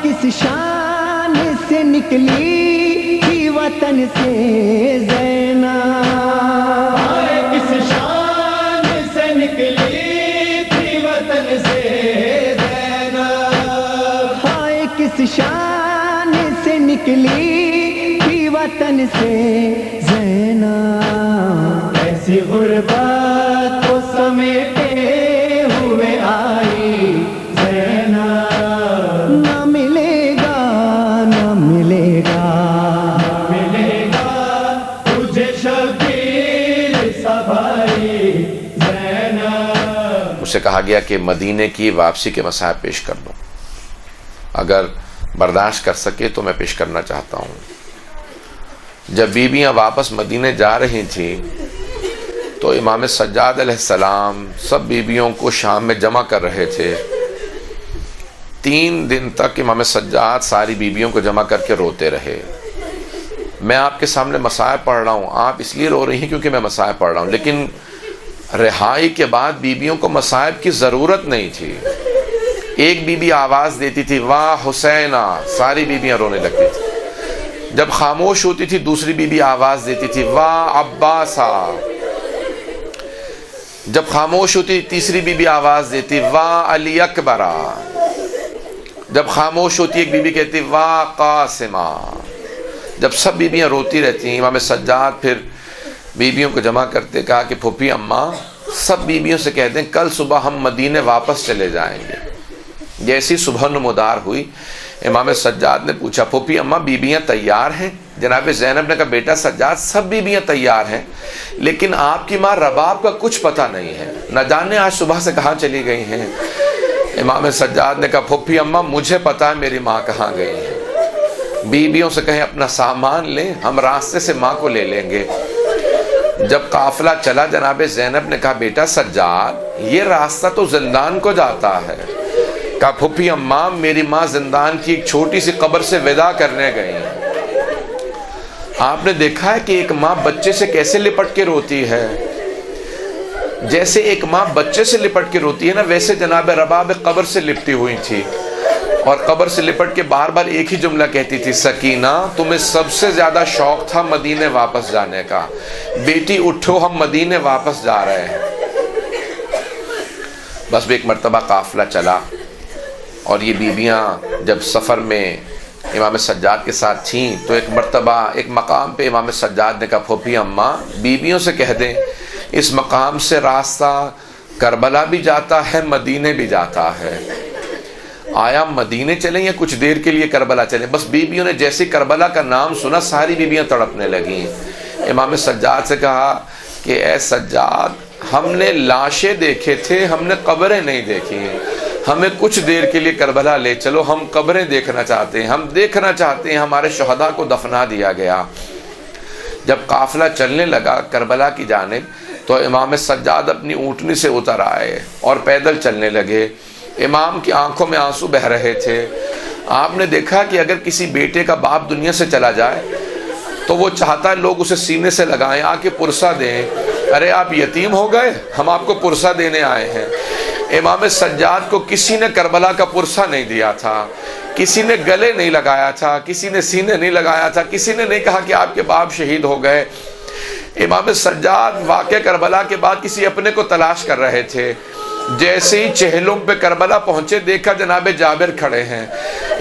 کس شان سے نکلی تھی وطن سے زینب، ہائے کس شان سے نکلی تھی وطن سے زینب، ہائے کس شان سے نکلی تھی وطن سے زینب، ایسی غربت کو سمیٹے ہوئے آئی زینب، نہ ملے گا نہ ملے گا ملے گا تجھے شبیر سا بھائی زینب۔ مجھ سے کہا گیا کہ مدینے کی واپسی کے مصائب پیش کر دوں، اگر برداشت کر سکے تو میں پیش کرنا چاہتا ہوں۔ جب بیویاں واپس مدینے جا رہی تھیں تو امام سجاد علیہ السلام سب بیویوں کو شام میں جمع کر رہے تھے۔ 3 دن تک امام سجاد ساری بیویوں کو جمع کر کے روتے رہے۔ میں آپ کے سامنے مصائب پڑھ رہا ہوں، آپ اس لیے رو رہی ہیں کیونکہ میں مصائب پڑھ رہا ہوں، لیکن رہائی کے بعد بیویوں کو مصائب کی ضرورت نہیں تھی۔ ایک بیوی آواز دیتی تھی واہ حسینہ، ساری بیویاں رونے لگتی تھی۔ جب خاموش ہوتی تھی دوسری بیوی آواز دیتی تھی واہ عباسہ، جب خاموش ہوتی تیسری بیوی آواز دیتی واہ علی اکبرہ، جب خاموش ہوتی ایک بیوی کہتی واہ قاسمہ۔ جب سب بیویاں روتی رہتی ہیں امام سجاد پھر بیویوں کو جمع کرتے، کہا کہ پھوپھی اماں سب بیویوں سے کہہ دیں کل صبح ہم مدینے واپس چلے جائیں گے۔ جیسی صبح نمودار ہوئی امام سجاد نے پوچھا پھوپھی اماں بیویاں تیار ہیں؟ جناب زینب نے کہا بیٹا سجاد سب بیویاں تیار ہیں، لیکن آپ کی ماں رباب کا کچھ پتہ نہیں ہے، نہ جانے آج صبح سے کہاں چلی گئی ہیں۔ امام سجاد نے کہا پھوپھی اماں مجھے پتہ ہے میری ماں کہاں گئی ہے، بیویوں سے کہیں اپنا سامان لیں، ہم راستے سے ماں کو لے لیں گے۔ جب قافلہ چلا جناب زینب نے کہا بیٹا سجاد یہ راستہ تو زندان کو جاتا ہے۔ کہا پھوپھی اماں میری ماں زندان کی ایک چھوٹی سی قبر سے وداع کرنے گئی ہیں۔ آپ نے دیکھا ہے کہ ایک ماں بچے سے کیسے لپٹ کے روتی ہے، جیسے ایک ماں بچے سے لپٹ کے روتی ہے نا، ویسے جناب رباب قبر سے لپٹی ہوئی تھی، اور قبر سے لپٹ کے بار بار ایک ہی جملہ کہتی تھی سکینہ تمہیں سب سے زیادہ شوق تھا مدینے واپس جانے کا، بیٹی اٹھو ہم مدینے واپس جا رہے ہیں۔ بس ایک مرتبہ قافلہ چلا اور یہ بیویاں جب سفر میں امام سجاد کے ساتھ تھیں تو ایک مرتبہ ایک مقام پہ امام سجاد نے کہا پھوپھی اماں بیویوں سے کہہ دیں اس مقام سے راستہ کربلا بھی جاتا ہے مدینے بھی جاتا ہے، آیا مدینے چلیں یا کچھ دیر کے لیے کربلا چلیں۔ بس بیویوں نے جیسے کربلا کا نام سنا ساری بیویاں تڑپنے لگیں۔ امام سجاد سے کہا کہ اے سجاد ہم نے لاشیں دیکھے تھے، ہم نے قبریں نہیں دیکھی ہیں، ہمیں کچھ دیر کے لیے کربلا لے چلو، ہم قبریں دیکھنا چاہتے ہیں، ہم دیکھنا چاہتے ہیں ہمارے شہداء کو دفنا دیا گیا۔ جب قافلہ چلنے لگا کربلا کی جانب تو امام سجاد اپنی اونٹنی سے اتر آئے اور پیدل چلنے لگے۔ امام کی آنکھوں میں آنسو بہہ رہے تھے۔ آپ نے دیکھا کہ اگر کسی بیٹے کا باپ دنیا سے چلا جائے تو وہ چاہتا ہے لوگ اسے سینے سے لگائیں، آ کے پرسہ دیں، ارے آپ یتیم ہو گئے ہم آپ کو پرسہ دینے آئے ہیں۔ امام سجاد کو کسی نے کربلا کا پرسہ نہیں دیا تھا، کسی نے گلے نہیں لگایا تھا، کسی نے سینے نہیں لگایا تھا، کسی نے نہیں کہا کہ آپ کے باپ شہید ہو گئے۔ امام سجاد واقعہ کربلا کے بعد کسی اپنے کو تلاش کر رہے تھے۔ جیسے ہی چہلم پہ کربلا پہنچے دیکھا جناب جابر کھڑے ہیں،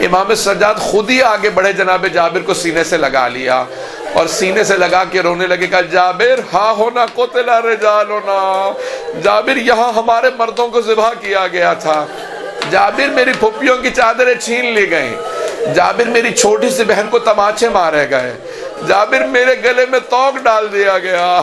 امام سجاد خود ہی آگے بڑھے، جناب جابر کو سینے سے لگا لیا اور سینے سے لگا کے رونے لگے، کہا جابر ہاں ہونا قتل رجالنا، جابر یہاں ہمارے مردوں کو ذبح کیا گیا تھا، جابر میری پھپھیوں کی چادریں چھین لی گئیں، جابر میری چھوٹی سی بہن کو تماچے مارے گئے، جابر میرے گلے میں توق ڈال دیا گیا۔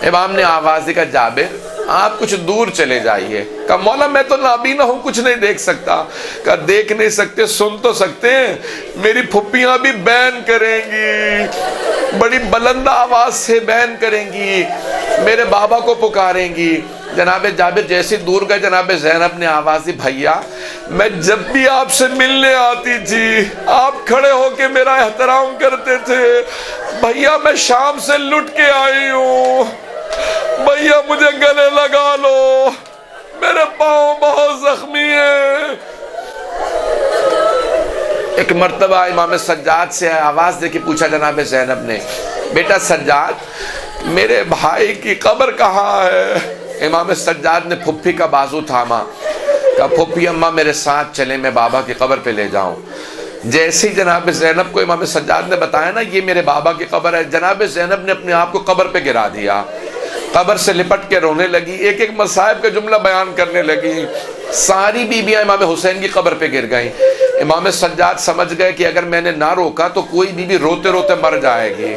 امام نے آواز دی، کہا جابر آپ کچھ دور چلے جائیے۔ کہا مولا میں تو نابینا ہوں کچھ نہیں دیکھ سکتا۔ کہا دیکھ نہیں سکتے سن تو سکتے ہیں، میری پھپھیاں بھی بیان کریں گی، بڑی بلند آواز سے بیان کریں گی، میرے بابا کو پکاریں گی۔ جناب جابر جیسے دور گئے جناب زینب نے آواز دی، بھیا میں جب بھی آپ سے ملنے آتی تھی آپ کھڑے ہو کے میرا احترام کرتے تھے، بھیا میں شام سے لٹ کے آئی ہوں، بھیا مجھے گلے لگا لو، میرے پاؤں بہت زخمی ہیں۔ ایک مرتبہ امام سجاد سے آواز دے کے پوچھا جناب زینب نے، بیٹا سجاد میرے بھائی کی قبر کہاں ہے؟ امام سجاد نے پھپھی کا بازو تھاما، کہا پھپھی اماں میرے ساتھ چلیں، میں بابا کی قبر پہ لے جاؤں۔ جیسے ہی جناب زینب کو امام سجاد نے بتایا نا یہ میرے بابا کی قبر ہے، جناب زینب نے اپنے آپ کو قبر پہ گرا دیا، قبر سے لپٹ کے رونے لگی، ایک ایک مصائب کا جملہ بیان کرنے لگی۔ ساری بیویاں امام حسین کی قبر پہ گر گئیں۔ امام سجاد سمجھ گئے کہ اگر میں نے نہ روکا تو کوئی بیوی روتے روتے مر جائے گی،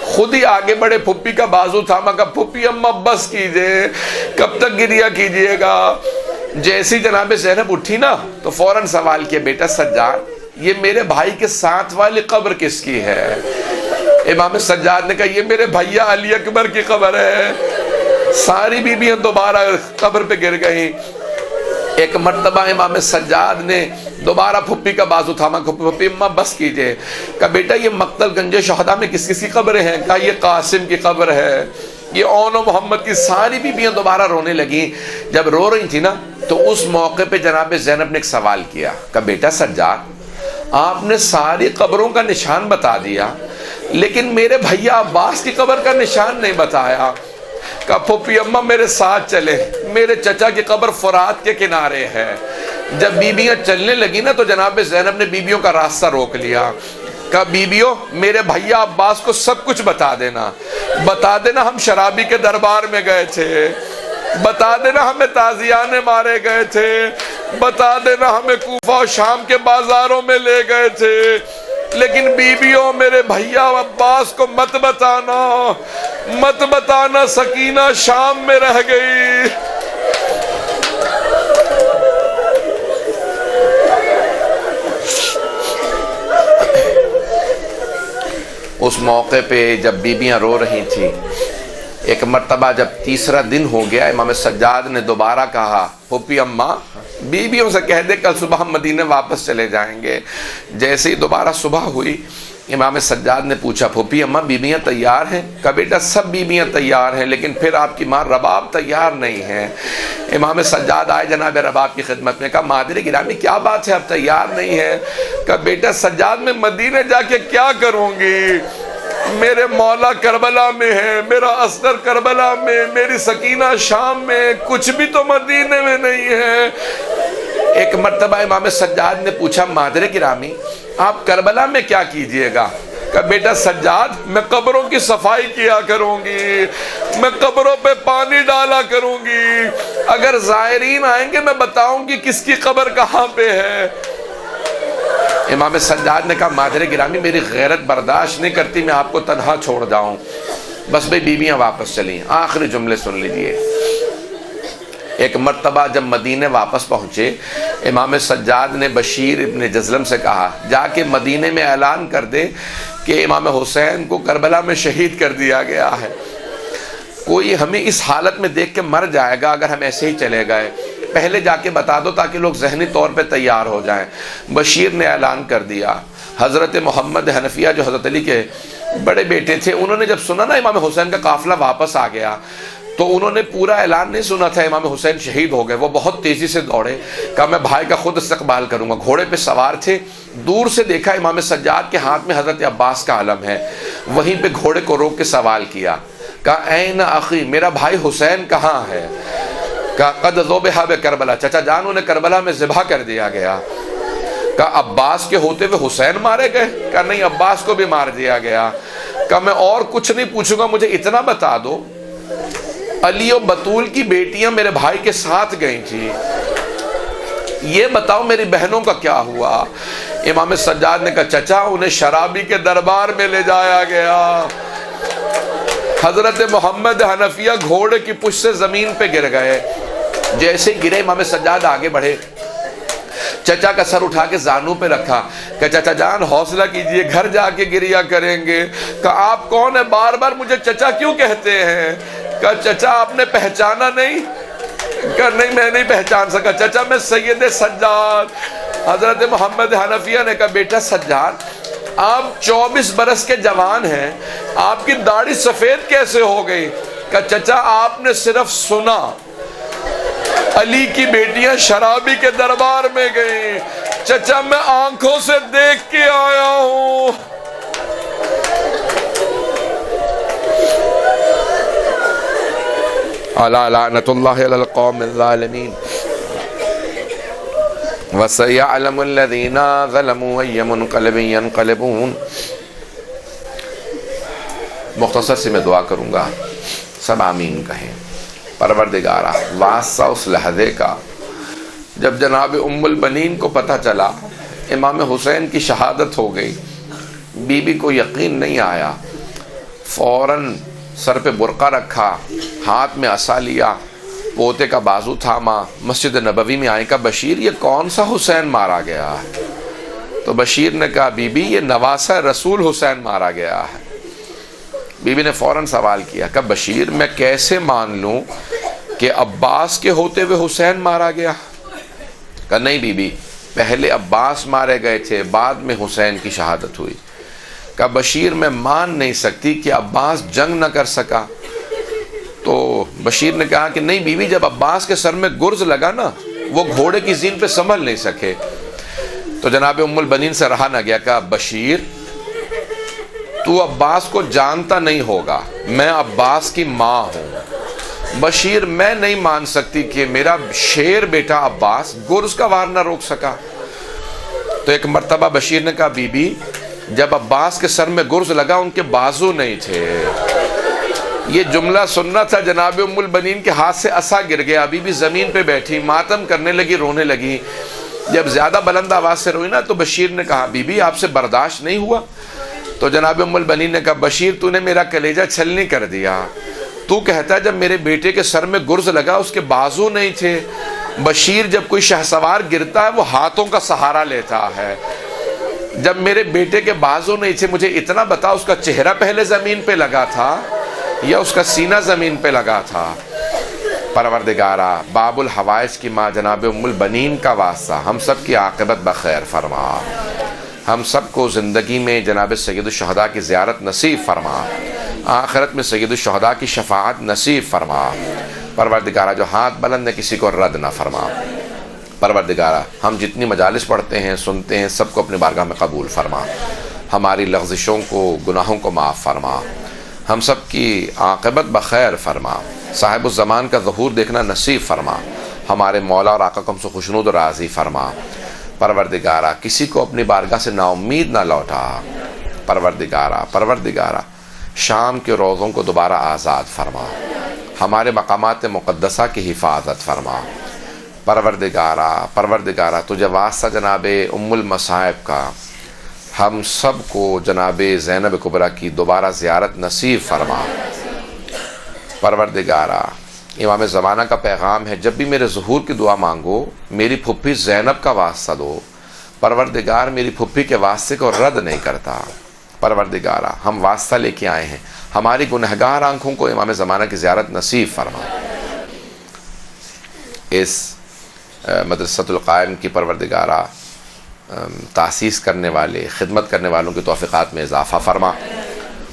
خود ہی آگے بڑھے، پھپھی کا بازو تھاما، کہا پھپھی اماں بس کیجئے، کب تک گریا کیجئے گا؟ جیسی جناب زینب اٹھی نا تو فوراً سوال کیا، بیٹا سجاد یہ میرے بھائی کے ساتھ والی قبر کس کی ہے؟ امام سجاد نے کہا یہ میرے بھیا علی اکبر کی قبر ہے۔ ساری بیویاں دوبارہ قبر پہ گر گئیں۔ ایک مرتبہ امام سجاد نے دوبارہ پھپھی کا بازو تھاما، پھپھی اماں بس کیجئے، کہا بیٹا یہ مقتل گنج شہداء میں کس کس کی قبریں ہیں؟ کہا یہ قاسم کی قبر ہے، یہ اون و محمد کی۔ ساری بیویاں دوبارہ رونے لگیں۔ جب رو رہی تھی نا تو اس موقع پہ جناب زینب نے ایک سوال کیا، کہا بیٹا سجاد آپ نے ساری قبروں کا نشان بتا دیا لیکن میرے بھیا عباس کی قبر کا نشان نہیں بتایا۔ کہا پھپھی اماں میرے ساتھ چلے، میرے چچا کی قبر فرات کے کنارے ہے۔ جب بیویاں چلنے لگی نا تو جناب زینب نے بیویوں کا راستہ روک لیا، کہا بیویوں میرے بھیا عباس کو سب کچھ بتا دینا، بتا دینا ہم شرابی کے دربار میں گئے تھے، بتا دینا ہمیں تازیانے مارے گئے تھے، بتا دینا ہمیں کوفہ و شام کے بازاروں میں لے گئے تھے، لیکن بیویوں میرے بھیا عباس کو مت بتانا، مت بتانا، سکینہ شام میں رہ گئی۔ اس موقع پہ جب بیویاں رو رہی تھیں، ایک مرتبہ جب تیسرا دن ہو گیا امام سجاد نے دوبارہ کہا پھپھی اماں بیویوں سے کہہ دے کل صبح ہم مدینے واپس چلے جائیں گے۔ جیسے ہی دوبارہ صبح ہوئی امام سجاد نے پوچھا پھپھی اماں بیویاں تیار ہیں؟ کہا بیٹا سب بیویاں تیار ہیں لیکن پھر آپ کی ماں رباب تیار نہیں ہے۔ امام سجاد آئے جناب رباب کی خدمت میں، کہا مادر گرامی کیا بات ہے اب تیار نہیں ہے؟ کہا بیٹا سجاد میں مدینے جا کے کیا کروں گی؟ میرے مولا کربلا میں ہے، میرا اصغر کربلا میں، میری سکینہ شام میں، کچھ بھی تو مدینے میں نہیں ہے۔ ایک مرتبہ امام سجاد نے پوچھا مادر گرامی آپ کربلا میں کیا کیجئے گا؟ کہا بیٹا سجاد میں قبروں کی صفائی کیا کروں گی، میں قبروں پہ پانی ڈالا کروں گی، اگر زائرین آئیں گے میں بتاؤں گی کس کی قبر کہاں پہ ہے۔ امام سجاد نے کہا مادر گرامی میری غیرت برداشت نہیں کرتی میں آپ کو تنہا چھوڑ جاؤں۔ بس بھئی بیویاں واپس چلیں۔ آخری جملے سن لیجئے۔ ایک مرتبہ جب مدینے واپس پہنچے امام سجاد نے بشیر ابن جزلم سے کہا جا کے مدینے میں اعلان کر دے کہ امام حسین کو کربلا میں شہید کر دیا گیا ہے، کوئی ہمیں اس حالت میں دیکھ کے مر جائے گا اگر ہم ایسے ہی چلے گئے، پہلے جا کے بتا دو تاکہ لوگ ذہنی طور پہ تیار ہو جائیں۔ بشیر نے اعلان کر دیا۔ حضرت محمد حنفیہ جو حضرت علی کے بڑے بیٹے تھے انہوں نے جب سنا نا امام حسین کا قافلہ واپس آ گیا تو انہوں نے پورا اعلان نہیں سنا تھا امام حسین شہید ہو گئے، وہ بہت تیزی سے دوڑے، کہا میں بھائی کا خود استقبال کروں گا۔ گھوڑے پہ سوار تھے، دور سے دیکھا امام سجاد کے ہاتھ میں حضرت عباس کا علم ہے، وہیں پہ گھوڑے کو روک کے سوال کیا، کہا این اخی میرا بھائی حسین کہاں ہے؟ کہا قد ذبح بکربلا، چچا جان انہیں کربلا میں ذبح کر دیا گیا۔ کہا عباس کے ہوتے ہوئے حسین مارے گئے؟ کہا نہیں عباس کو بھی مار دیا گیا۔ کہا میں اور کچھ نہیں پوچھوں گا، مجھے اتنا بتا دو علی و بطول کی بیٹیاں میرے بھائی کے ساتھ گئی تھی، یہ بتاؤ میری بہنوں کا کیا ہوا؟ امام سجاد نے کہا چچا انہیں شرابی کے دربار میں لے جایا گیا۔ حضرت محمد حنفیہ گھوڑے کی پشت سے زمین پہ گر گئے، جیسے گرے امام سجاد آگے بڑھے، چچا کا سر اٹھا کے زانوں پہ رکھا کہ چچا جان حوصلہ کیجئے گھر جا کے گریا کریں گے۔ کہا آپ کون ہیں؟ بار بار مجھے چچا کیوں کہتے ہیں؟ کہا چچا آپ نے پہچانا نہیں؟ کہا نہیں میں نہیں پہچان سکا چچا میں سید سجاد۔ حضرت محمد حنفیہ نے کہا بیٹا سجاد آپ 24 برس کے جوان ہیں، آپ کی داڑھی سفید کیسے ہو گئی؟ کہا چچا آپ نے صرف سنا علی کی بیٹیاں شرابی کے دربار میں گئیں، چچا میں آنکھوں سے دیکھ کے آیا ہوں. الا لعنت اللہ علی القوم الظالمین وسيعلم الذين ظلموا أي منقلب ينقلبون. مختصر سی میں دعا کروں گا، سب آمین کہیں. پروردگارہ واسطہ اس لحظے کا جب جناب ام البنین کو پتہ چلا امام حسین کی شہادت ہو گئی، بی بی کو یقین نہیں آیا، فوراً سر پہ برقع رکھا، ہاتھ میں عصا لیا، پوتے کا بازو تھاما، مسجد نبوی میں آئے. کہا بشیر یہ کون سا حسین مارا گیا ہے؟ تو بشیر نے کہا بی بی یہ نواسہ رسول حسین مارا گیا ہے. بی بی نے فوراً سوال کیا، کہا بشیر میں کیسے مان لوں کہ عباس کے ہوتے ہوئے حسین مارا گیا؟ کہا نہیں بی بی، پہلے عباس مارے گئے تھے، بعد میں حسین کی شہادت ہوئی. کہا بشیر میں مان نہیں سکتی کہ عباس جنگ نہ کر سکا. تو بشیر نے کہا کہ نہیں بی بی، جب عباس کے سر میں گرز لگا نا، وہ گھوڑے کی زین پہ سنبھل نہیں سکے. تو جناب ام البنین سے رہا نہ گیا. کہا بشیر تو عباس کو جانتا نہیں ہوگا، میں عباس کی ماں ہوں. بشیر میں نہیں مان سکتی کہ میرا شیر بیٹا عباس گرز کا وار نہ روک سکا. تو ایک مرتبہ بشیر نے کہا بی بی جب عباس کے سر میں گرز لگا ان کے بازو نہیں تھے. یہ جملہ سننا تھا، جناب ام البنین کے ہاتھ سے عصا گر گیا. بی بی زمین پہ بیٹھی ماتم کرنے لگی، رونے لگی. جب زیادہ بلند آواز سے روئی نا تو بشیر نے کہا بی بی آپ سے برداشت نہیں ہوا؟ تو جناب ام البنین نے کہا بشیر تو نے میرا کلیجہ چھلنی کر دیا. تو کہتا ہے جب میرے بیٹے کے سر میں گرز لگا اس کے بازو نہیں تھے. بشیر جب کوئی شہسوار گرتا ہے وہ ہاتھوں کا سہارا لیتا ہے. جب میرے بیٹے کے بازو نہیں تھے مجھے اتنا بتا اس کا چہرہ پہلے زمین پہ لگا تھا یا اس کا سینہ زمین پہ لگا تھا؟ پروردگارہ باب الحوائج کی ماں جناب ام البنین کا واسطہ ہم سب کی عاقبت بخیر فرما. ہم سب کو زندگی میں جناب سید الشہداء کی زیارت نصیب فرما، آخرت میں سید الشہداء کی شفاعت نصیب فرما. پروردگارہ جو ہاتھ بلند ہے کسی کو رد نہ فرما. پروردگارہ ہم جتنی مجالس پڑھتے ہیں سنتے ہیں سب کو اپنے بارگاہ میں قبول فرما. ہماری لغزشوں کو گناہوں کو معاف فرما. ہم سب کی عاقبت بخیر فرما. صاحب الزمان کا ظہور دیکھنا نصیب فرما. ہمارے مولا اور آقا کو ہم سے خوشنود و راضی فرما. پروردگارہ کسی کو اپنی بارگاہ سے نا امید نہ لوٹا. پروردگارہ شام کے روزوں کو دوبارہ آزاد فرما. ہمارے مقامات مقدسہ کی حفاظت فرما. پروردگارہ تجھے واسطہ جناب ام المصائب کا ہم سب کو جناب زینب کبریٰ کی دوبارہ زیارت نصیب فرما. پروردگارہ امام زمانہ کا پیغام ہے جب بھی میرے ظہور کی دعا مانگو میری پھپھی زینب کا واسطہ دو. پروردگار میری پھپھی کے واسطے کو رد نہیں کرتا. پروردگارہ ہم واسطہ لے کے آئے ہیں، ہماری گنہگار آنکھوں کو امام زمانہ کی زیارت نصیب فرما. اس مدرسۃ القائم کی پروردگارہ تاسیس کرنے والے خدمت کرنے والوں کی توفیقات میں اضافہ فرما،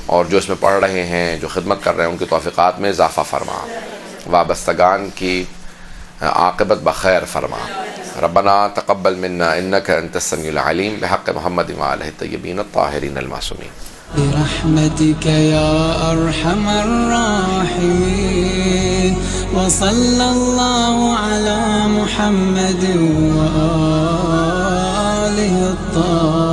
اور جو اس میں پڑھ رہے ہیں جو خدمت کر رہے ہیں ان کی توفیقات میں اضافہ فرما. وابستگان کی عاقبت بخیر فرما. ربنا تقبل منا انك انت السميع العليم بحق محمد وآلہ الطیبین الطاہرین المعصومین. برحمتك يا أرحم الراحمين وصلى الله على محمد وآله الطاهرين.